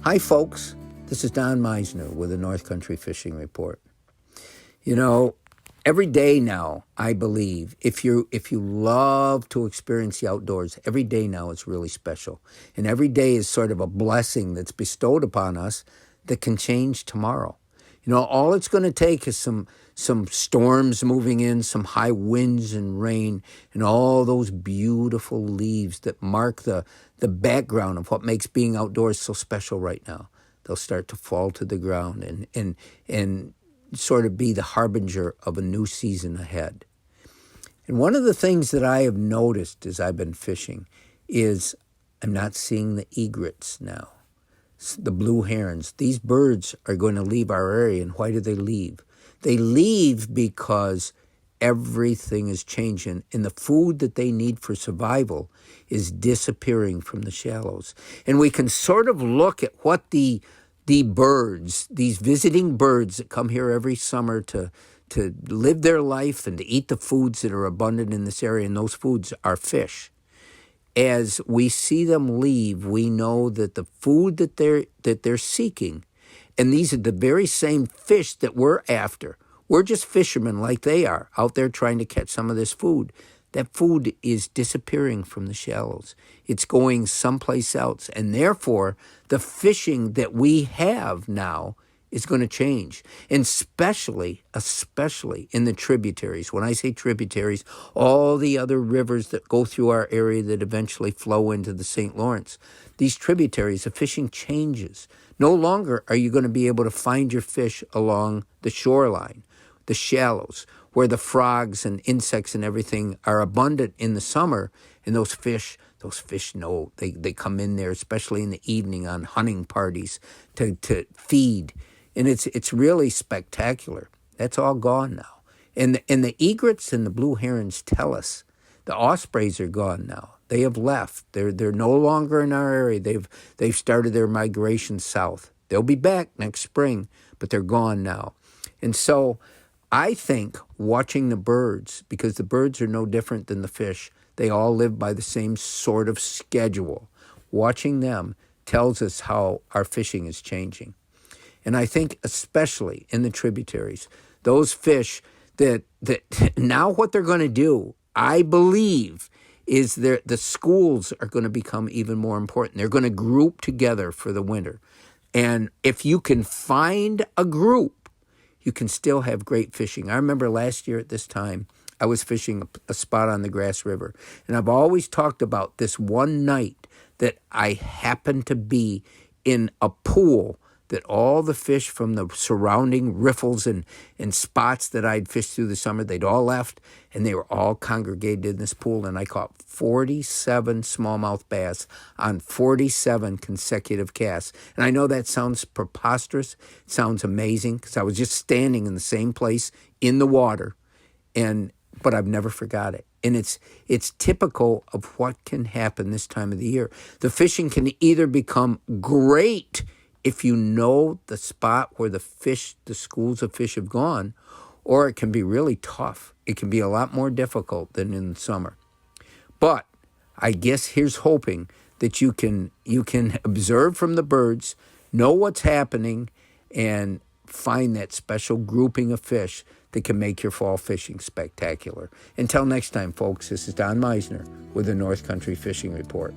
Hi, folks. This is Don Meisner with the North Country Fishing Report. You know, every day now, I believe, if you love to experience the outdoors, every day now is really special. And every day is sort of a blessing that's bestowed upon us that can change tomorrow. You know, all it's going to take is some storms moving in, some high winds and rain, and all those beautiful leaves that mark the background of what makes being outdoors so special right now. They'll start to fall to the ground and sort of be the harbinger of a new season ahead. And one of the things that I have noticed as I've been fishing is I'm not seeing the egrets now. The blue herons. These birds are going to leave our area. And why do they leave? They leave because everything is changing, and the food that they need for survival is disappearing from the shallows. And we can sort of look at what the birds, these visiting birds that come here every summer to live their life and to eat the foods that are abundant in this area, and those foods are fish. As we see them leave, we know that the food that they're seeking, and these are the very same fish that we're after. We're just fishermen like they are, out there trying to catch some of this food. That food is disappearing from the shallows. It's going someplace else, and therefore, the fishing that we have now is going to change, and especially in the tributaries. When I say tributaries, all the other rivers that go through our area that eventually flow into the St. Lawrence. These tributaries, the fishing changes. No longer are you going to be able to find your fish along the shoreline, the shallows, where the frogs and insects and everything are abundant in the summer, and those fish know they come in there, especially in the evening on hunting parties to feed. And it's really spectacular. That's all gone now. And the egrets and the blue herons tell us the ospreys are gone now. They have left. They're no longer in our area. They've started their migration south. They'll be back next spring, but they're gone now. And so I think watching the birds, because the birds are no different than the fish, they all live by the same sort of schedule. Watching them tells us how our fishing is changing. And I think especially in the tributaries, those fish that now what they're going to do, I believe, is the schools are going to become even more important. They're going to group together for the winter. And if you can find a group, you can still have great fishing. I remember last year at this time, I was fishing a spot on the Grass River. And I've always talked about this one night that I happened to be in a pool that all the fish from the surrounding riffles and spots that I'd fished through the summer, they'd all left, and they were all congregated in this pool, and I caught 47 smallmouth bass on 47 consecutive casts. And I know that sounds preposterous, it sounds amazing, because I was just standing in the same place in the water, but I've never forgot it. And it's typical of what can happen this time of the year. The fishing can either become great if you know the spot where the schools of fish have gone, or it can be really tough. It can be a lot more difficult than in the summer. But I guess here's hoping that you can observe from the birds, know what's happening, and find that special grouping of fish that can make your fall fishing spectacular. Until next time, folks, this is Don Meisner with the North Country Fishing Report.